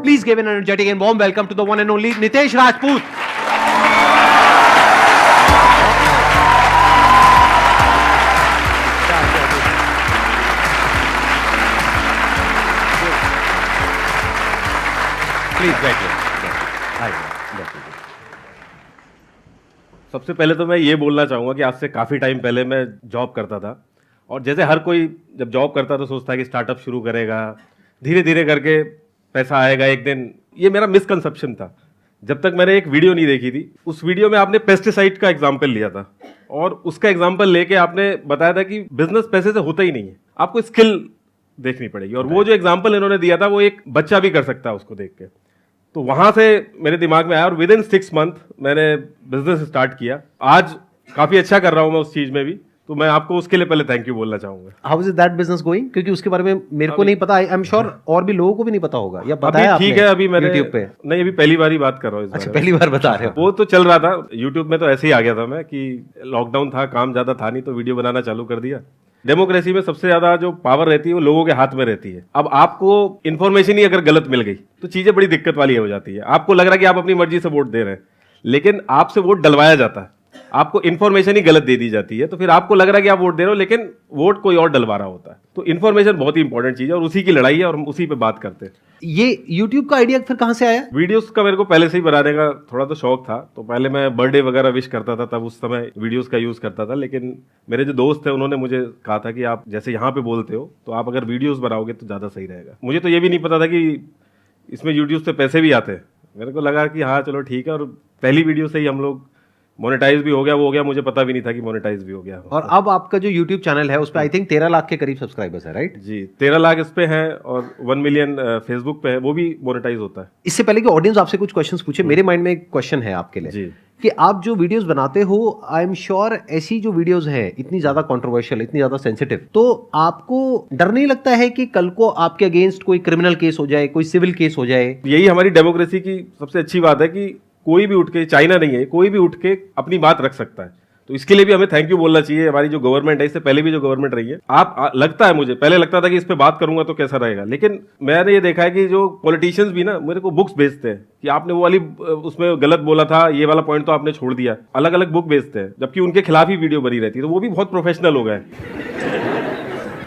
Please give an energetic and warm welcome to the one and only Nitesh Rajput. Please बैठिए। सबसे पहले तो मैं ये बोलना चाहूँगा कि आज से काफ़ी टाइम पहले मैं जॉब करता था, और जैसे हर कोई जब जॉब करता तो सोचता है कि स्टार्टअप शुरू करेगा, धीरे धीरे करके पैसा आएगा एक दिन। ये मेरा मिसकंसेप्शन था जब तक मैंने एक वीडियो नहीं देखी थी। उस वीडियो में आपने पेस्टिसाइड का एग्जाम्पल लिया था, और उसका एग्जाम्पल लेके आपने बताया था कि बिजनेस पैसे से होता ही नहीं है, आपको स्किल देखनी पड़ेगी। और वो जो एग्जाम्पल इन्होंने दिया था वो एक बच्चा भी कर सकता है उसको देख के। तो वहां से मेरे दिमाग में आया, और विद इन 6 मंथ मैंने बिजनेस स्टार्ट किया। आज काफी अच्छा कर रहा हूं मैं उस चीज में भी, तो मैं आपको उसके लिए पहले थैंक यू बोलना चाहूंगा। How is that business going? क्योंकि उसके बारे में मेरे को नहीं पता, आई एम श्योर और भी लोगों को भी नहीं पता होगा, या बताया अभी ठीक है, अभी मैंने YouTube पे? नहीं, अभी पहली बार ही बात कर रहा हूँ। अच्छा, पहली बार बता रहे हो? वो तो चल रहा था यूट्यूब में, तो ऐसे ही आ गया था मैं कि लॉकडाउन था, काम ज्यादा था नहीं, तो वीडियो बनाना चालू कर दिया। डेमोक्रेसी में सबसे ज्यादा जो पावर रहती है वो लोगों के हाथ में रहती है। अब आपको इन्फॉर्मेशन ही अगर गलत मिल गई तो चीजें बड़ी दिक्कत वाली हो जाती है। आपको लग रहा है कि आप अपनी मर्जी से वोट दे रहे हैं, लेकिन आपसे वोट डलवाया जाता है, आपको इन्फॉर्मेशन ही गलत दे दी जाती है, तो फिर आपको लग रहा है कि आप वोट दे रहे हो, लेकिन वोट कोई और डलवा रहा होता है। तो इन्फॉर्मेशन बहुत ही इंपॉर्टेंट चीज है, और उसी की लड़ाई है, और हम उसी पे बात करते हैं। ये YouTube का आइडिया फिर कहां से आया? वीडियोस का मेरे को पहले से ही बनाने का थोड़ा तो शौक था, तो पहले मैं बर्थडे वगैरह विश करता था, तब उस समय वीडियोस का यूज करता था। लेकिन मेरे जो दोस्त थे उन्होंने मुझे कहा था कि आप जैसे यहाँ पे बोलते हो, तो आप अगर वीडियोस बनाओगे तो ज्यादा सही रहेगा। मुझे तो ये भी नहीं पता था कि इसमें यूट्यूब से पैसे भी आते हैं। मेरे को लगा कि हाँ चलो ठीक है, और पहली वीडियो से ही हम लोग मोनेटाइज भी हो गया, वो हो गया, मुझे पता भी नहीं था कि मोनेटाइज भी हो गया। और अब आपका जो YouTube चैनल है उस पे आई थिंक 13 लाख के करीब सब्सक्राइबर्स है, राइट? जी, 13 लाख इस पे हैं, और 1 मिलियन फेसबुक पे है, वो भी मोनेटाइज होता है। इससे पहले कि ऑडियंस आपसे कुछ क्वेश्चंस पूछे, मेरे माइंड में एक क्वेश्चन है आपके लिए जी। कि आप जो वीडियोस बनाते हो, आई एम श्योर ऐसी जो वीडियोस हैं इतनी ज्यादा कंट्रोवर्शियल, इतनी ज्यादा सेंसिटिव, तो आपको डर नहीं लगता है कि कल को आपके अगेंस्ट कोई क्रिमिनल केस हो जाए, कोई सिविल केस हो जाए? यही हमारी डेमोक्रेसी की सबसे अच्छी बात है कि कोई भी उठ के, चाइना नहीं है, कोई भी उठ के अपनी बात रख सकता है। तो इसके लिए भी हमें थैंक यू बोलना चाहिए। हमारी जो गवर्नमेंट है, इससे पहले भी जो गवर्नमेंट रही है, लगता है मुझे पहले लगता था कि इस पे बात करूंगा तो कैसा रहेगा, लेकिन मैंने ये देखा है कि जो पॉलिटिशियंस भी ना मेरे को बुक्स भेजते हैं कि आपने वो वाली उसमें गलत बोला था, ये वाला पॉइंट तो आपने छोड़ दिया, अलग अलग बुक भेजते हैं, जबकि उनके खिलाफ ही वीडियो बनी रहती है। तो वो भी बहुत प्रोफेशनल हो गए।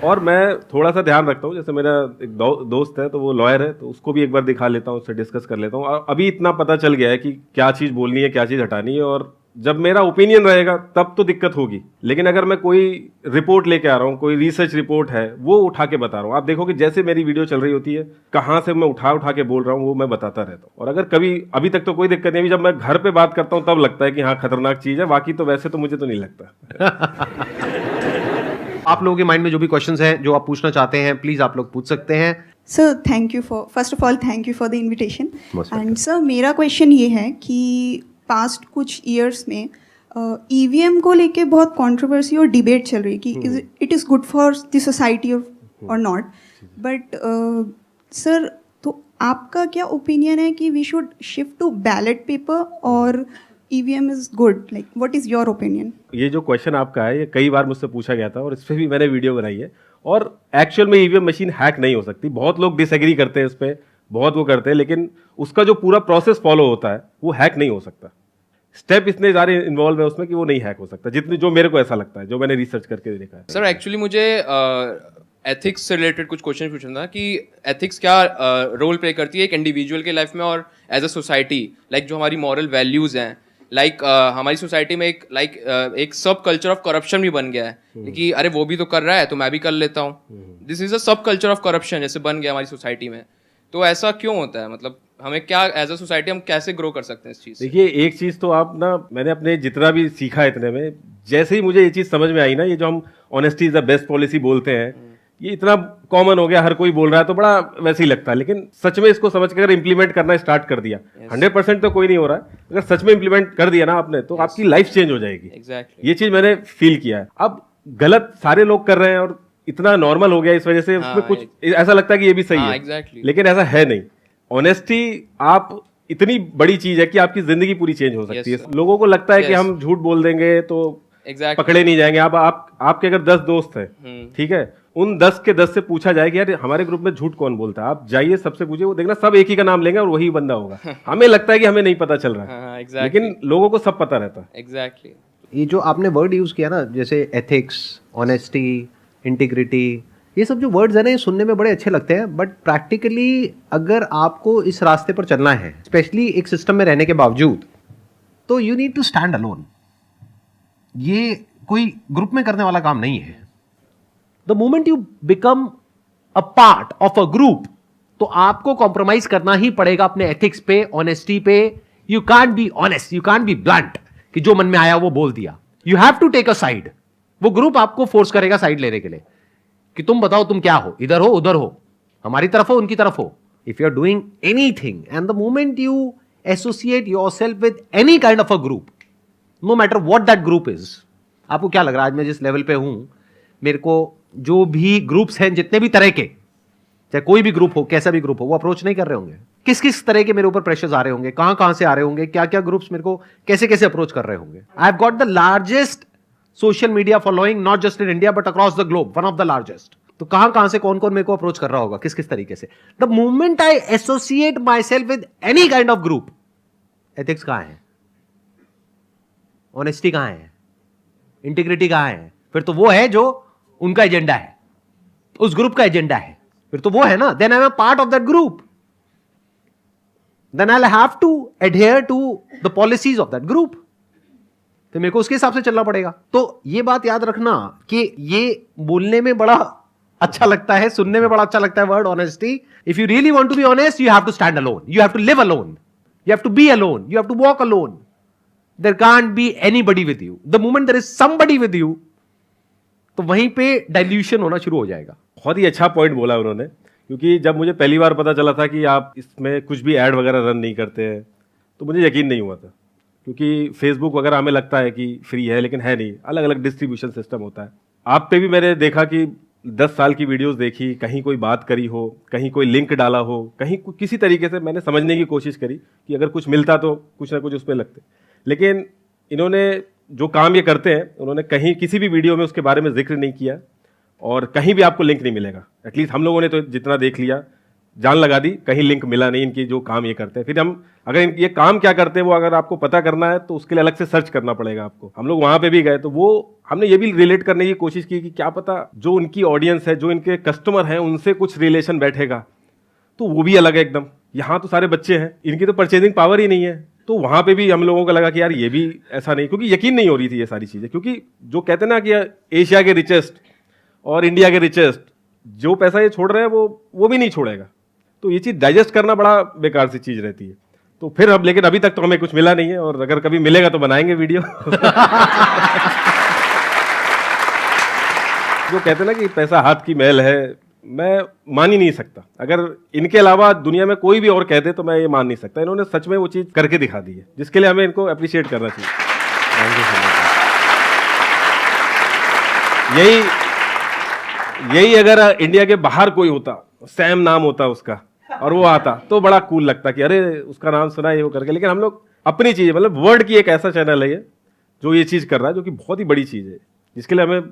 और मैं थोड़ा सा ध्यान रखता हूँ, जैसे मेरा एक दोस्त है तो वो लॉयर है, तो उसको भी एक बार दिखा लेता हूँ, उससे डिस्कस कर लेता हूँ। और अभी इतना पता चल गया है कि क्या चीज़ बोलनी है, क्या चीज़ हटानी है, और जब मेरा ओपिनियन रहेगा तब तो दिक्कत होगी। लेकिन अगर मैं कोई रिपोर्ट लेके आ रहा हूँ, कोई रिसर्च रिपोर्ट है, वो उठा के बता रहा हूँ, आप देखो कि जैसे मेरी वीडियो चल रही होती है, कहाँ से मैं उठा के बोल रहा हूँ, वो मैं बताता रहता हूँ। और अगर कभी, अभी तक तो कोई दिक्कत नहीं, जब मैं घर पे बात करता हूँ तब लगता है कि हाँ खतरनाक चीज़ है, बाकी तो वैसे तो मुझे तो नहीं लगता। आप लोगों के माइंड में जो भी क्वेश्चंस हैं जो आप पूछना चाहते हैं, प्लीज आप लोग पूछ सकते हैं। Sir thank you for, first of all thank you for the invitation. Most and sir मेरा क्वेश्चन ये है कि पास्ट कुछ ईयर्स में ईवीएम को लेके बहुत कंट्रोवर्सी और डिबेट चल रही है कि it is good for the society और नॉट, बट सर तो आपका क्या ओपिनियन है कि we should shift to ballot paper और EVM is good, like what is your opinion? ये जो क्वेश्चन आपका है, ये कई बार मुझसे पूछा गया था, और इस पे भी मैंने वीडियो बनाई है। और एक्चुअल में ईवीएम मशीन हैक नहीं हो सकती। बहुत लोग डिसएग्री करते हैं इस पे, बहुत वो करते हैं, लेकिन उसका जो पूरा प्रोसेस फॉलो होता है वो हैक नहीं हो सकता। स्टेप इतने सारे इन्वॉल्व है उसमें कि वो नहीं हैक हो सकता, जितने जो मेरे को ऐसा लगता है, जो मैंने रिसर्च करके देखा है। सर एक्चुअली मुझे एथिक्स से रिलेटेड कुछ क्वेश्चन पूछना था कि एथिक्स क्या रोल प्ले करती है एक इंडिविजुअल के लाइफ में और एज अ सोसाइटी, लाइक जो हमारी मॉरल वैल्यूज हैं, लाइक हमारी सोसाइटी में एक सब कल्चर ऑफ करप्शन भी बन गया है कि अरे वो भी तो कर रहा है तो मैं भी कर लेता हूँ। दिस इज अ सब कल्चर ऑफ करप्शन जैसे बन गया हमारी सोसाइटी में। तो ऐसा क्यों होता है? मतलब हमें क्या एज अ सोसाइटी हम कैसे ग्रो कर सकते हैं इस चीज? देखिए, एक चीज तो आप ना, मैंने अपने जितना भी सीखा इतने में, जैसे ही मुझे ये चीज समझ में आई ना, ये जो हम honesty is the best policy बोलते हैं, ये इतना कॉमन हो गया, हर कोई बोल रहा है, तो बड़ा वैसे ही लगता है। लेकिन सच में इसको समझ के अगर इंप्लीमेंट करना स्टार्ट कर दिया, 100% तो कोई नहीं हो रहा है, अगर सच में इंप्लीमेंट कर दिया ना आपने, तो आपकी लाइफ चेंज हो जाएगी। Exactly. ये चीज मैंने फील किया है। अब गलत सारे लोग कर रहे हैं और इतना नॉर्मल हो गया, इस वजह से उसमें कुछ ऐसा लगता है कि ये भी सही है। exactly. लेकिन ऐसा है नहीं। ऑनेस्टी आप इतनी बड़ी चीज है कि आपकी जिंदगी पूरी चेंज हो सकती है। लोगों को लगता है कि हम झूठ बोल देंगे तो पकड़े नहीं जाएंगे। आपके अगर 10 दोस्त हैं, ठीक है, उन 10 के 10 से पूछा जाए कि यार हमारे ग्रुप में झूठ कौन बोलता है, आप जाइए सबसे पूछिए, वो देखना सब एक ही का नाम लेंगे और वही बंदा होगा। हमें लगता है कि हमें नहीं पता चल रहा है, हाँ, exactly. लेकिन लोगों को सब पता रहता है। एग्जैक्टली ये जो आपने वर्ड यूज किया ना, जैसे एथिक्स, ऑनेस्टी, इंटीग्रिटी, ये सब जो वर्ड्स है ना, ये सुनने में बड़े अच्छे लगते हैं, बट प्रैक्टिकली अगर आपको इस रास्ते पर चलना है, स्पेशली एक सिस्टम में रहने के बावजूद, तो you need to stand alone. ये कोई ग्रुप में करने वाला काम नहीं है। The moment you become a part of a group, तो आपको कॉम्प्रोमाइज करना ही पड़ेगा अपने एथिक्स पे, ऑनेस्टी पे। You can't be honest, you can't be blunt कि जो मन में आया वो बोल दिया। You have to take a side. वो ग्रुप आपको फोर्स करेगा साइड लेने के लिए कि तुम बताओ तुम क्या हो, इधर हो उधर हो, हमारी तरफ हो उनकी तरफ हो। If you are doing anything and the moment you associate yourself with any kind of a group, no matter what that group is, आपको क्या लग रहा है आज मैं जिस लेवल पे हूं, मेरे को जो भी ग्रुप्स हैं जितने भी तरह के, चाहे कोई भी ग्रुप हो, कैसा भी ग्रुप हो, वो अप्रोच नहीं कर रहे होंगे। किस किस तरह के मेरे ऊपर प्रेशर्स आ रहे होंगे, कहां कहां से आ रहे होंगे, क्या क्या ग्रुप्स मेरे को कैसे कैसे अप्रोच कर रहे होंगे। I have got the largest social media following, not just in India but across the globe, one of the largest. तो कहां कहां से कौन कौन मेरे को अप्रोच कर रहा होगा, किस किस तरीके से। The moment I associate my self with any kind of group, ethics कहां है, ऑनेस्टी कहां है, इंटीग्रिटी कहां है, फिर तो वो है जो उनका एजेंडा है, उस ग्रुप का एजेंडा है, फिर तो वो है ना। Then I am part of that group, then I have to adhere to the policies of that group. तो मेरे को उसके हिसाब से चलना पड़ेगा। तो ये बात याद रखना कि ये बोलने में बड़ा अच्छा लगता है, सुनने में बड़ा अच्छा लगता है word honesty. If you really want to be honest, you have to stand alone, you have to live alone, you have to be alone, you have to walk alone. There can't be anybody with you. The moment there is somebody with you, तो वहीं पे dilution होना शुरू हो जाएगा। बहुत ही अच्छा point बोला उन्होंने, क्योंकि जब मुझे पहली बार पता चला था कि आप इसमें कुछ भी ऐड वगैरह रन नहीं करते हैं, तो मुझे यकीन नहीं हुआ था। क्योंकि फेसबुक वगैरह हमें लगता है कि फ्री है, लेकिन है नहीं, अलग अलग डिस्ट्रीब्यूशन सिस्टम होता है। आप पे भी मैंने देखा कि 10 साल की वीडियोस देखी, कहीं कोई बात करी हो, कहीं कोई लिंक डाला हो, कहीं किसी तरीके से मैंने समझने की कोशिश करी कि अगर कुछ मिलता तो कुछ ना कुछ उसमें लगते। लेकिन इन्होंने जो काम ये करते हैं, उन्होंने कहीं किसी भी वीडियो में उसके बारे में जिक्र नहीं किया और कहीं भी आपको लिंक नहीं मिलेगा। एटलीस्ट हम लोगों ने तो जितना देख लिया, जान लगा दी, कहीं लिंक मिला नहीं इनकी जो काम ये करते हैं। फिर हम अगर ये काम क्या करते हैं वो अगर आपको पता करना है तो उसके लिए अलग से सर्च करना पड़ेगा आपको। हम लोग वहाँ पे भी गए तो वो हमने ये भी रिलेट करने की कोशिश की कि क्या पता जो उनकी ऑडियंस है, जो इनके कस्टमर हैं, उनसे कुछ रिलेशन बैठेगा, तो वो भी अलग है एकदम। यहाँ तो सारे बच्चे हैं, इनकी तो परचेजिंग पावर ही नहीं है। तो वहाँ पे भी हम लोगों को लगा कि यार ये भी ऐसा नहीं, क्योंकि यकीन नहीं हो रही थी ये सारी चीज़ें। क्योंकि जो कहते हैं ना कि एशिया के रिचेस्ट और इंडिया के रिचेस्ट, जो पैसा ये छोड़ रहे हैं वो भी नहीं छोड़ेगा। तो ये चीज़ डाइजेस्ट करना बड़ा बेकार सी चीज़ रहती है। तो फिर अब, लेकिन अभी तक तो हमें कुछ मिला नहीं है, और अगर कभी मिलेगा तो बनाएंगे वीडियो। जो कहते हैं ना कि पैसा हाथ की मैल है, मैं मान ही नहीं सकता। अगर इनके अलावा दुनिया में कोई भी और कह दे तो मैं ये मान नहीं सकता। इन्होंने सच में वो चीज़ करके दिखा दी है, जिसके लिए हमें इनको अप्रिशिएट करना चाहिए। यही अगर इंडिया के बाहर कोई होता, सैम नाम होता उसका, और वो आता तो बड़ा कूल लगता कि अरे उसका नाम सुना है वो करके। लेकिन हम लोग अपनी चीज़, मतलब वर्ड की एक ऐसा चैनल है ये जो ये चीज़ कर रहा है, जो कि बहुत ही बड़ी चीज़ है, जिसके लिए हमें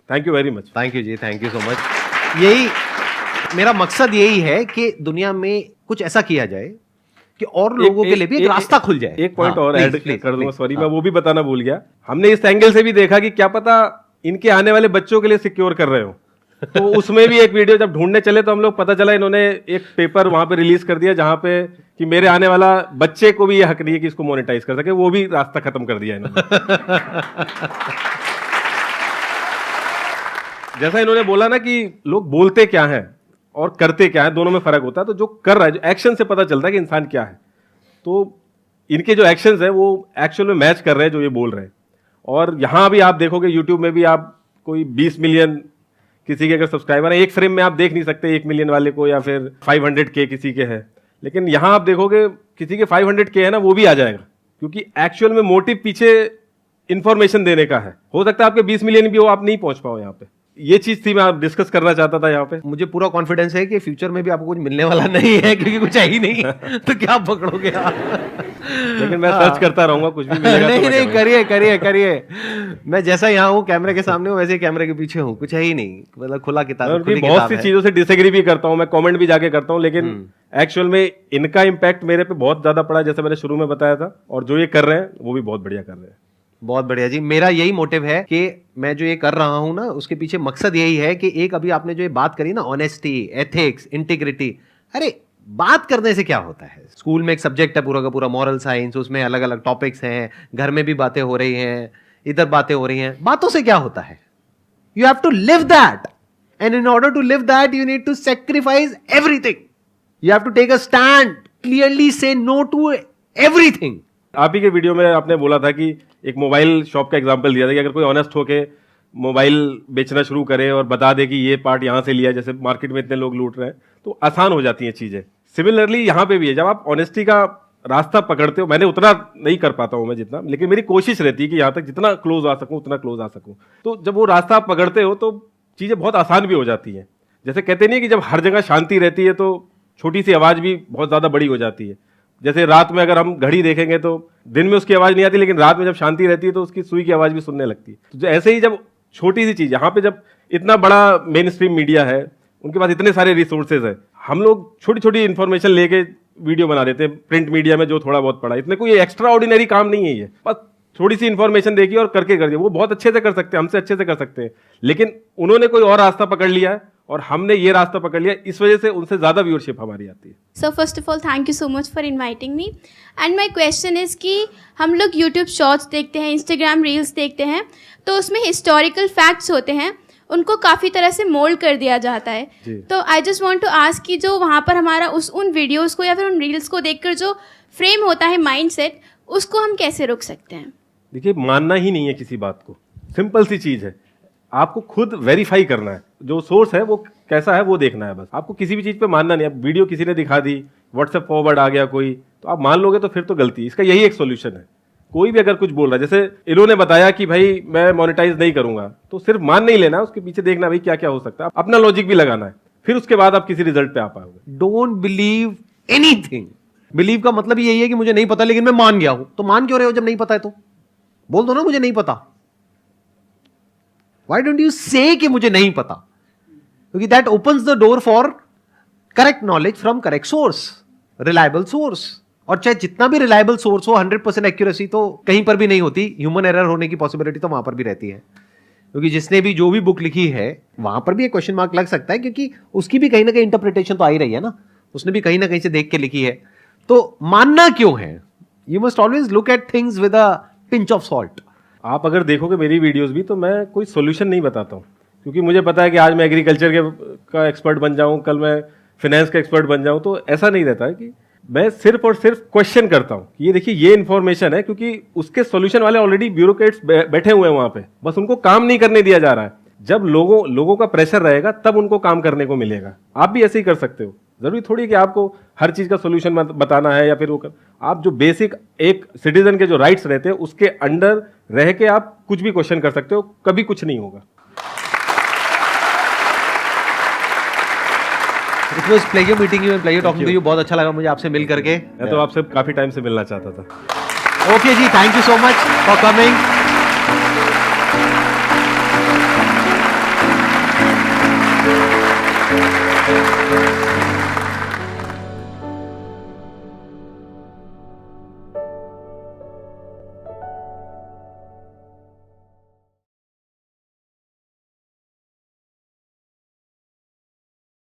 thank you very much. Thank you जी, थैंक यू सो मच। यही मेरा मकसद यही है कि दुनिया में कुछ ऐसा किया जाए कि और लोगों के लिए भी एक रास्ता खुल जाए। एक पॉइंट और ऐड कर दूंगा, सॉरी मैं वो भी बताना भूल गया। हमने इस एंगल से भी देखा कि क्या पता इनके आने वाले बच्चों के लिए सिक्योर कर रहे हो। तो उसमें भी एक वीडियो जब ढूंढने चले तो हम लोग पता चला इन्होंने एक पेपर वहां पे रिलीज कर दिया जहां पे कि मेरे आने वाला बच्चे को भी ये हक नहीं है कि इसको मोनेटाइज कर सके। वो भी रास्ता खत्म कर दिया इन्होंने। जैसा इन्होंने बोला ना कि लोग बोलते क्या हैं और करते क्या है, दोनों में फर्क होता है। तो जो कर रहा है, जो एक्शन से पता चलता है कि इंसान क्या है। तो इनके जो एक्शंस है वो एक्चुअल में मैच कर रहे हैं जो ये बोल रहे हैं। और यहाँ भी आप देखोगे, यूट्यूब में भी आप कोई 20 मिलियन किसी के अगर सब्सक्राइबर है, एक फ्रेम में आप देख नहीं सकते 1 मिलियन वाले को, या फिर 500K किसी के है। लेकिन यहाँ आप देखोगे किसी के 500K है ना, वो भी आ जाएगा, क्योंकि एक्चुअल में मोटिव पीछे इंफॉर्मेशन देने का है। हो सकता है आपके 20 मिलियन भी हो, आप नहीं पहुंच पाओ यहाँ पे, ये चीज थी मैं आप डिस्कस करना चाहता था यहाँ पे। मुझे पूरा कॉन्फिडेंस है कि फ्यूचर में भी आपको कुछ मिलने वाला नहीं है, क्योंकि कुछ है ही नहीं तो क्या पकड़ोगे आप? लेकिन मैं सर्च करता रहूंगा, कुछ भी मिलेगा नहीं तो नहीं, करिए करिए करिए। मैं जैसा यहाँ हूँ कैमरे के सामने हूँ, वैसे ही कैमरे के पीछे हूँ, कुछ है ही नहीं, मतलब खुला किताब, मैं उनकी खुली बहुत किताब सी है। चीजों से डिसएग्री भी करता हूँ, मैं कमेंट भी जाके करता हूँ, लेकिन एक्चुअल में इनका इम्पैक्ट मेरे पे बहुत ज्यादा पड़ा, जैसे मैंने शुरू में बताया था, और जो ये कर रहे हैं वो भी बहुत बढ़िया कर रहे हैं। बहुत बढ़िया जी। मेरा यही मोटिव है कि मैं जो ये कर रहा हूं ना, उसके पीछे मकसद यही है कि एक अभी आपने जो ये बात करी ना, ऑनेस्टी, एथिक्स, इंटीग्रिटी, अरे बात करने से क्या होता है? स्कूल में एक सब्जेक्ट है पूरा का पूरा मॉरल साइंस, उसमें अलग अलग टॉपिक्स हैं, घर में भी बातें हो रही हैं, इधर बातें हो रही हैं, बातों से क्या होता है? You have to live that, and in order to live that you need to sacrifice everything. You have to take a stand, clearly से नो टू एवरीथिंग। आप ही के वीडियो में आपने बोला था कि एक मोबाइल शॉप का एग्जांपल दिया था कि अगर कोई ऑनेस्ट होके मोबाइल बेचना शुरू करे और बता दे कि ये पार्ट यहाँ से लिया, जैसे मार्केट में इतने लोग लूट रहे हैं, तो आसान हो जाती हैं चीजें। सिमिलरली यहाँ पे भी है, जब आप ऑनेस्टी का रास्ता पकड़ते हो, मैंने उतना नहीं कर पाता हूँ मैं जितना, लेकिन मेरी कोशिश रहती है कि यहाँ तक जितना क्लोज आ सकूँ उतना क्लोज आ सकूँ। तो जब वो रास्ता आप पकड़ते हो तो चीजें बहुत आसान भी हो जाती हैं। जैसे कहते नहीं कि जब हर जगह शांति रहती है तो छोटी सी आवाज भी बहुत ज्यादा बड़ी हो जाती है। जैसे रात में अगर हम घड़ी देखेंगे तो दिन में उसकी आवाज नहीं आती, लेकिन रात में जब शांति रहती है तो उसकी सुई की आवाज भी सुनने लगती है। तो ऐसे ही जब छोटी सी चीज, यहाँ पे जब इतना बड़ा मेन स्ट्रीम मीडिया है, उनके पास इतने सारे रिसोर्सेज है, हम लोग छोटी छोटी इन्फॉर्मेशन लेके वीडियो बना देते हैं। प्रिंट मीडिया में जो थोड़ा बहुत पड़ा, इतने कोई एक्स्ट्रा ऑर्डिनरी काम नहीं है ये, बस थोड़ी सी इन्फॉर्मेशन देखी और करके कर दिया। वो बहुत अच्छे से कर सकते हैं, हमसे अच्छे से कर सकते हैं, लेकिन उन्होंने कोई और रास्ता पकड़ लिया है और हमने ये रास्ता पकड़ लिया, इस वजह से उनसे ज्यादा व्यूअरशिप हमारी आती है। So first of all thank you so much for inviting me and my question is कि हम लोग यूट्यूब शॉर्ट्स देखते हैं, इंस्टाग्राम रील्स देखते हैं, तो उसमें हिस्टोरिकल फैक्ट्स होते हैं, उनको काफ़ी तरह से मोल्ड कर दिया जाता है। तो I just want to ask कि जो वहाँ पर हमारा उन वीडियोज़ को या फिर उन रील्स को देखकर जो फ्रेम होता है माइंडसेट, उसको हम कैसे रोक सकते हैं? देखिए, मानना ही नहीं है किसी बात को, सिंपल सी चीज है, आपको खुद वेरीफाई करना है, जो सोर्स है वो कैसा है वो देखना है बस। आपको किसी भी चीज पे मानना नहीं। अब वीडियो किसी ने दिखा दी, व्हाट्सएप फॉरवर्ड आ गया कोई, तो आप मान लोगे तो फिर तो गलती। इसका यही एक सोल्यूशन है। कोई भी अगर कुछ बोल रहा है, जैसे इन्होंने बताया कि भाई मैं मोनेटाइज नहीं करूंगा, तो सिर्फ मान नहीं लेना, उसके पीछे देखना भाई क्या क्या हो सकता है, अपना लॉजिक भी लगाना है, फिर उसके बाद आप किसी रिजल्ट पे आ पाओगे। Don't believe anything. बिलीव का मतलब यही है कि मुझे नहीं पता लेकिन मैं मान गया हूं। तो मान क्यों रहे हो जब नहीं पता है? तो बोल दो ना मुझे नहीं पता। व्हाई डोंट यू से कि मुझे नहीं पता? क्योंकि that opens the door for correct knowledge from correct source, reliable source. और चाहे जितना भी रिलायबल सोर्स हो, 100% एक्यूरेसी तो कहीं पर भी नहीं होती, ह्यूमन एरर होने की पॉसिबिलिटी तो वहां पर भी रहती है। क्योंकि जिसने भी जो भी बुक लिखी है वहां पर भी एक क्वेश्चन मार्क लग सकता है, क्योंकि उसकी भी कहीं ना कहीं इंटरप्रिटेशन तो आ ही रही है ना, उसने भी कहीं ना कहीं से देख के लिखी है। तो मानना क्यों है? You must always look at things with a pinch of salt. आप अगर देखोगे मेरी वीडियोस भी, तो मैं कोई सोल्यूशन नहीं बताता हूँ, क्योंकि मुझे पता है कि आज मैं एग्रीकल्चर का एक्सपर्ट बन जाऊं, कल मैं फाइनेंस का एक्सपर्ट बन जाऊं। तो ऐसा नहीं रहता है कि मैं सिर्फ और सिर्फ क्वेश्चन करता हूं कि ये देखिए ये इन्फॉर्मेशन है, क्योंकि उसके सॉल्यूशन वाले ऑलरेडी ब्यूरोक्रेट्स बैठे हुए हैं वहां पे, बस उनको काम नहीं करने दिया जा रहा है। जब लोगों का प्रेशर रहेगा तब उनको काम करने को मिलेगा। आप भी ऐसे ही कर सकते हो। जरूरी थोड़ी है कि आपको हर चीज का सोल्यूशन बताना है, या फिर वो आप जो बेसिक एक सिटीजन के जो राइट्स रहते हैं उसके अंडर रह के आप कुछ भी क्वेश्चन कर सकते हो, कभी कुछ नहीं होगा। It was pleasure meeting you and pleasure talking to you. बहुत अच्छा लगा मुझे आपसे मिल करके। मैं तो आपसे काफी टाइम से मिलना चाहता था। ओके जी, thank you so much for coming.